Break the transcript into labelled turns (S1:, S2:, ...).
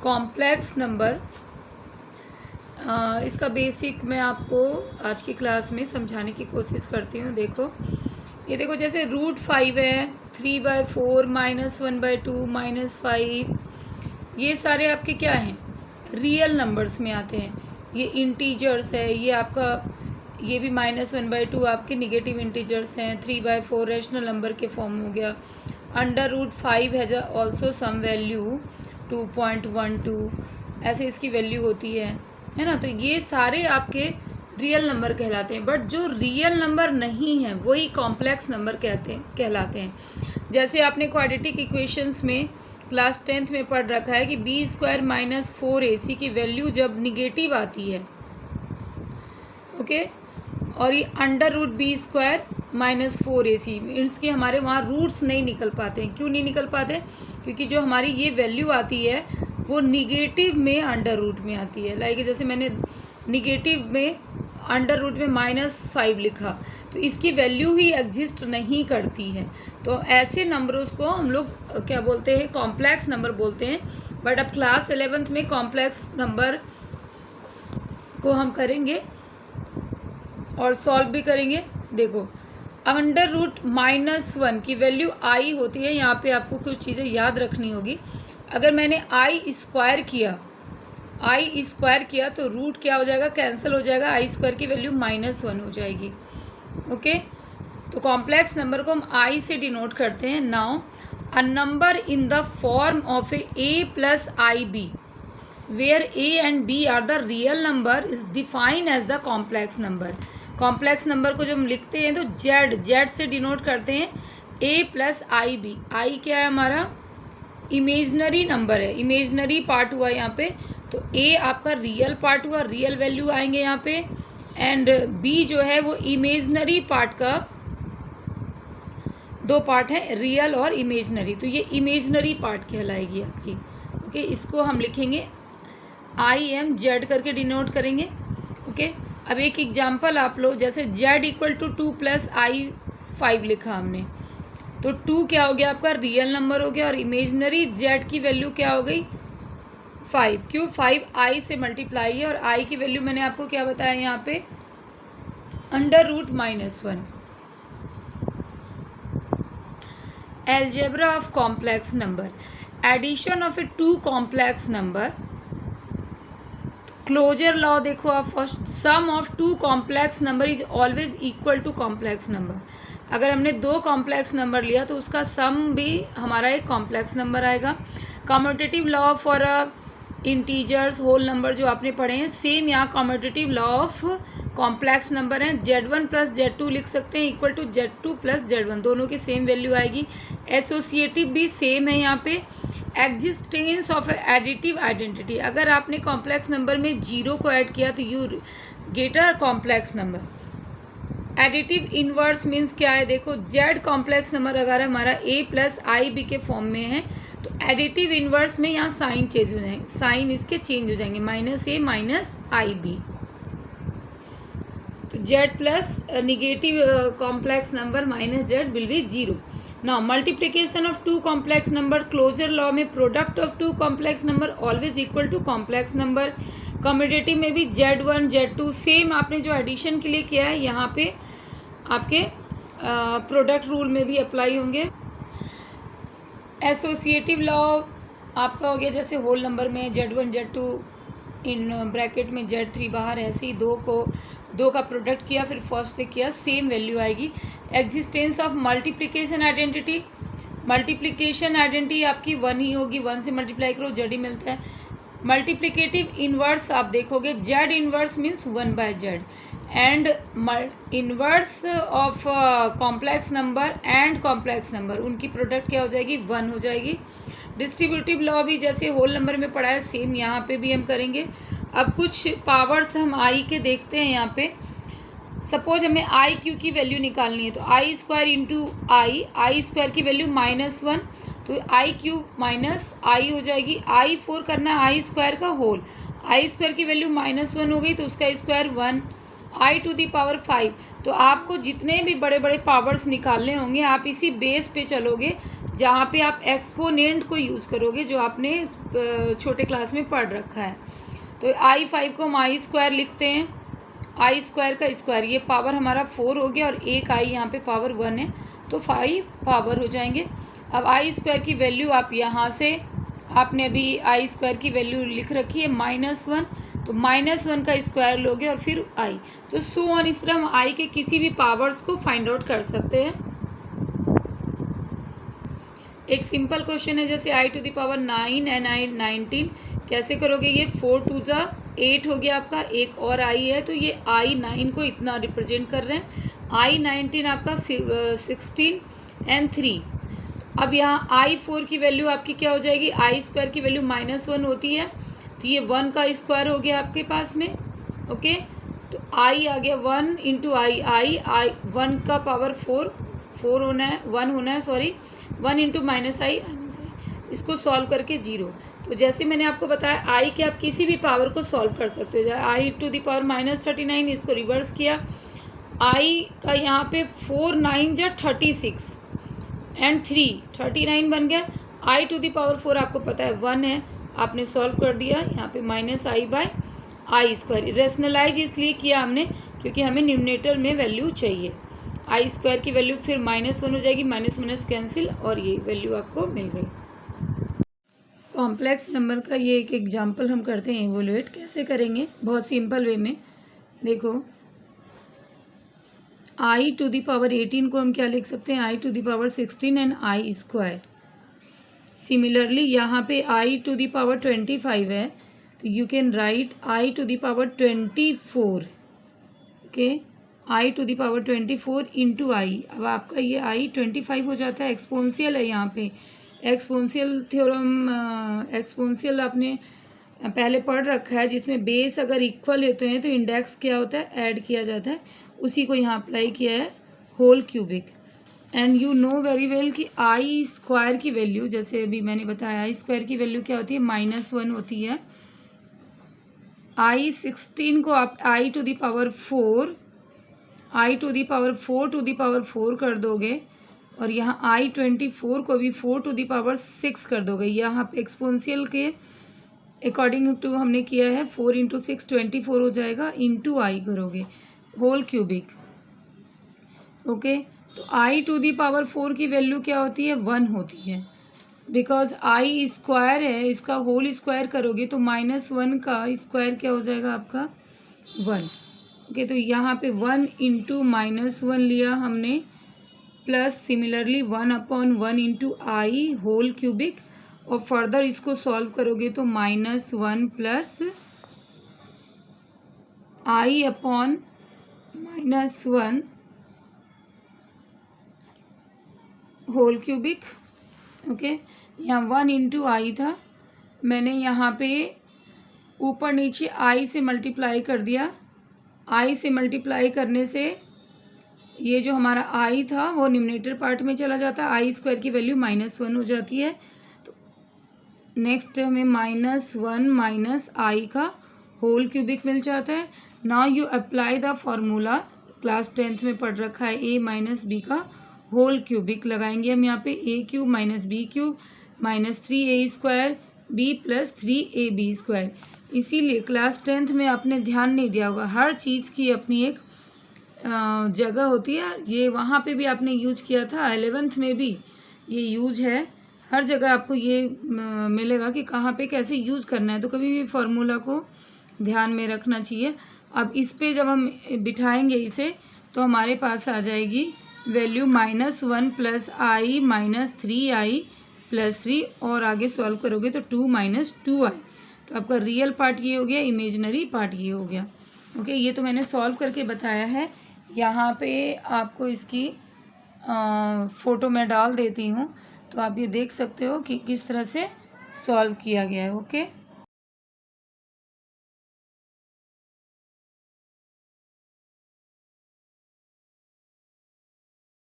S1: Complex number, इसका basic मैं आपको आज की क्लास में समझाने की कोशिश करती हूँ। देखो, ये देखो, जैसे √5 है, 3/4 -1/2 -5, ये सारे आपके क्या हैं, रियल नंबर्स में आते हैं। ये इंटीजर्स है, ये आपका, ये भी -1/2 आपके निगेटिव इंटीजर्स हैं। 3/4 रैशनल नंबर के फॉर्म हो गया। √5 हैज़ ऑल्सो सम वैल्यू 2.12, ऐसे इसकी वैल्यू होती है ना। तो ये सारे आपके रियल नंबर कहलाते हैं। बट जो रियल नंबर नहीं है वही कॉम्प्लेक्स नंबर कहलाते हैं। जैसे आपने क्वाड्रेटिक इक्वेशंस में क्लास 10th में पढ़ रखा है कि b² - 4ac की वैल्यू जब निगेटिव आती है, ओके, और ये √b² - 4ac, इसके हमारे वहाँ रूट्स नहीं निकल पाते हैं। क्यों नहीं निकल पाते? क्योंकि जो हमारी ये वैल्यू आती है वो निगेटिव में √, में आती है। लाइक जैसे मैंने निगेटिव में √, में -5 लिखा, तो इसकी वैल्यू ही एग्जिस्ट नहीं करती है। तो ऐसे नंबरों को हम लोग क्या बोलते हैं, कॉम्प्लेक्स नंबर बोलते हैं। बट अब क्लास 11th में कॉम्प्लेक्स नंबर को हम करेंगे और सॉल्व भी करेंगे। देखो, √-1 की वैल्यू i होती है। यहाँ पे आपको कुछ चीज़ें याद रखनी होगी। अगर मैंने i² किया तो रूट क्या हो जाएगा, कैंसिल हो जाएगा, i² की वैल्यू -1 हो जाएगी। ओके, तो कॉम्प्लेक्स नंबर को हम i से डिनोट करते हैं। Now a number in the form of a + ib where a and b are the real number is defined as the complex number. Complex number को जब हम लिखते हैं तो z से डिनोट करते हैं, a + ib। i क्या है हमारा, इमेजनरी नंबर है, इमेजनरी पार्ट हुआ यहाँ पे। तो a आपका रियल पार्ट हुआ, रियल वैल्यू आएंगे यहाँ पे, एंड b जो है वो इमेजनरी पार्ट का, दो पार्ट है, रियल और इमेजनरी। तो ये इमेजनरी पार्ट कहलाएगी आपकी। ओके, इसको हम लिखेंगे im z करके डिनोट करेंगे। ओके, अब एक एग्जांपल आप लो, जैसे z = 2 + i5 लिखा हमने, तो 2 क्या हो गया आपका, रियल नंबर हो गया, और इमेजनरी z की वैल्यू क्या हो गई, 5। क्यों, 5 i से मल्टीप्लाई है, और i की वैल्यू मैंने आपको क्या बताया यहाँ पे, √-1। Algebra of complex number, addition of a two complex number, closure law देखो आप first, sum of 2 complex number is always equal to complex number. अगर हमने 2 कॉम्प्लेक्स नंबर लिया तो उसका सम भी हमारा एक कॉम्प्लेक्स नंबर आएगा। Commutative law for integers, whole number जो आपने पढ़े हैं, सेम यहाँ commutative law of complex number हैं। z1 + z2 लिख सकते हैं इक्वल टू z2 + z1, दोनों की सेम वैल्यू आएगी। एसोसिएटिव भी सेम है यहाँ पे। एग्जिस्टेंस ऑफ एडिटिव आइडेंटिटी, अगर आपने कॉम्प्लेक्स नंबर में 0 को ऐड किया तो you get a complex number. Additive inverse means क्या है, देखो, z कॉम्प्लेक्स नंबर अगर हमारा a + ib के फॉर्म में है तो एडिटिव इनवर्स में यहाँ साइन चेंज हो जाएंगे, साइन इसके चेंज हो जाएंगे, -a - ib। तो z plus negative complex number -z will be 0। Now multiplication of 2 complex number, closure law में product of 2 complex number always equal to complex number. Commutative में भी z1 z2 same आपने जो addition के लिए किया है यहाँ पे आपके प्रोडक्ट रूल में भी अप्लाई होंगे। एसोसिएटिव लॉ आपका हो गया, जैसे होल नंबर में z1 z2 इन ब्रैकेट में z3 बाहर, ऐसे ही 2 का प्रोडक्ट किया, फिर फर्स्ट से किया, सेम वैल्यू आएगी। Existence of multiplication identity, multiplication identity आपकी 1 ही होगी, 1 से मल्टीप्लाई करो z ही मिलता है। मल्टीप्लिकेटिव इनवर्स आप देखोगे, z inverse means 1/z, and inverse of complex number and complex number, उनकी प्रोडक्ट क्या हो जाएगी, 1 हो जाएगी। डिस्ट्रीब्यूटिव लॉ भी जैसे होल नंबर में पढ़ा है, सेम यहाँ पे भी हम करेंगे। अब कुछ पावर्स हम i के देखते हैं यहाँ पे। सपोज हमें i/q की वैल्यू निकालनी है, तो i² × i² की वैल्यू -1, तो i³ - i हो जाएगी। i4 करना है i² का होल, i² की वैल्यू -1 हो गई तो उसका square 1, i to the power 5। तो आपको जितने भी बड़े बड़े पावर्स निकालने होंगे आप इसी बेस पे चलोगे जहाँ पे आप एक्सपोनेंट को यूज़ करोगे, जो आपने छोटे क्लास में पढ़ रखा है। तो I5 को हम आई स्क्वायर लिखते हैं, आई स्क्वायर का स्क्वायर, ये पावर हमारा 4 हो गया और एक आई यहाँ पे पावर 1 है, तो 5 पावर हो जाएंगे। अब आई स्क्वायर की वैल्यू आप यहाँ से, आपने अभी आई स्क्वायर की वैल्यू लिख रखी है -1, तो -1 का स्क्वायर लोगे और फिर आई, तो सो ऑन, इस तरह हम आई के किसी भी पावर्स को फाइंड आउट कर सकते हैं। एक सिंपल क्वेश्चन है जैसे i to the power 9 and i 19, कैसे करोगे? ये 4 2 जा 8 हो गया आपका, एक और आई है, तो ये आई 9 को इतना रिप्रेजेंट कर रहे हैं, आई 19 आपका 16 एंड 3। अब यहाँ आई 4 की वैल्यू आपकी क्या हो जाएगी? आई स्क्वायर की वैल्यू -1 होती है, तो ये 1 का स्क्वायर हो गया आपके पास में। ओके, तो आई आ गया 1 इंटू आई, आई 1 का पावर 4 होना है, 1 होना है, सॉरी, 1 इंटू माइनस आई, इसको सॉल्व करके 0। तो जैसे मैंने आपको बताया आई के आप किसी भी पावर को सॉल्व कर सकते हो, जैसे आई टू द पावर -39, इसको रिवर्स किया, आई का यहाँ पे 4 9 जा 36 एंड 3 39 बन गया। आई टू द पावर 4 आपको पता है 1 है, आपने सॉल्व कर दिया, यहाँ पे -i/आई स्क्वायर। रेशनलाइज इसलिए किया हमने क्योंकि हमें न्यूमरेटर में वैल्यू चाहिए। आई स्क्वायर की वैल्यू फिर -1 हो जाएगी, माइनस कैंसिल, और ये वैल्यू आपको मिल गई। कॉम्प्लेक्स नंबर का ये एक एग्जांपल हम करते हैं, इवोल्यूएट कैसे करेंगे, बहुत सिंपल वे में। देखो, आई टू द पावर 18 को हम क्या लिख सकते हैं? I to the power 16 and i square. Similarly यहाँ पे आई टू द पावर 25 है, तो you can write i to the power 24। Okay, i to the power 24 into i. अब आपका ये आई 25 हो जाता है, एक्सपोनेंशियल है यहाँ पे, एक्सपोनेंशियल थ्योरम, एक्सपोनेंशियल आपने पहले पढ़ रखा है, जिसमें बेस अगर इक्वल होते हैं तो इंडेक्स क्या होता है? ऐड किया जाता है, उसी को यहाँ अप्लाई किया है, whole cubic. And you know very well कि आई स्क्वायर की वैल्यू, जैसे अभी मैंने बताया, आई स्क्वायर की वैल्यू क्या होती है? -1 होती है। आई 16 को आप i to the power 4, i to the power 4 to the power 4 कर दोगे, और यहाँ आई 24 को भी 4 टू दी पावर 6 कर दोगे। यहाँ पे एक्सपोनेंशियल के अकॉर्डिंग टू हमने किया है, 4 इंटू 6 24 हो जाएगा, इंटू आई करोगे, होल क्यूबिक। ओके, तो आई टू दी पावर 4 की वैल्यू क्या होती है? 1 होती है, बिकॉज आई स्क्वायर है, इसका होल स्क्वायर करोगे तो -1 का स्क्वायर क्या हो जाएगा आपका? 1। ओके, तो यहाँ पे 1 इंटू -1 लिया हमने, प्लस सिमिलरली 1/1 इंटू आई होल क्यूबिक, और फर्दर इसको सॉल्व करोगे तो -1 प्लस आई अपॉन -1 होल क्यूबिक। ओके, यहाँ 1 इंटू आई था, मैंने यहाँ पे ऊपर नीचे आई से मल्टीप्लाई कर दिया, आई से मल्टीप्लाई करने से ये जो हमारा आई था वो न्यूमरेटर पार्ट में चला जाता है, आई स्क्वायर की वैल्यू -1 हो जाती है। तो नेक्स्ट हमें -1 माइनस आई का होल क्यूबिक मिल जाता है। Now you apply the formula, class 10th में पढ़ रखा है, a माइनस बी का होल क्यूबिक लगाएंगे हम यहाँ पे, a³ minus b³ minus 3a square b plus 3ab square. इसीलिए क्लास 10th में आपने ध्यान नहीं दिया होगा, हर चीज़ की अपनी एक जगह होती है, ये वहाँ पे भी आपने यूज किया था, 11th में भी ये यूज है, हर जगह आपको ये मिलेगा कि कहाँ पे कैसे यूज करना है, तो कभी भी फार्मूला को ध्यान में रखना चाहिए। अब इस पे जब हम बिठाएंगे इसे, तो हमारे पास आ जाएगी वैल्यू -1 प्लस आई माइनस 3i प्लस 3, और आगे सॉल्व करोगे तो 2 माइनस 2i। तो आपका रियल पार्ट ये हो गया, इमेजिनरी पार्ट ये हो गया। ओके, ये तो मैंने सॉल्व करके बताया है। यहाँ पे आपको इसकी फ़ोटो मैं डाल देती हूँ, तो आप ये देख सकते हो कि किस तरह से सॉल्व किया गया है। ओके।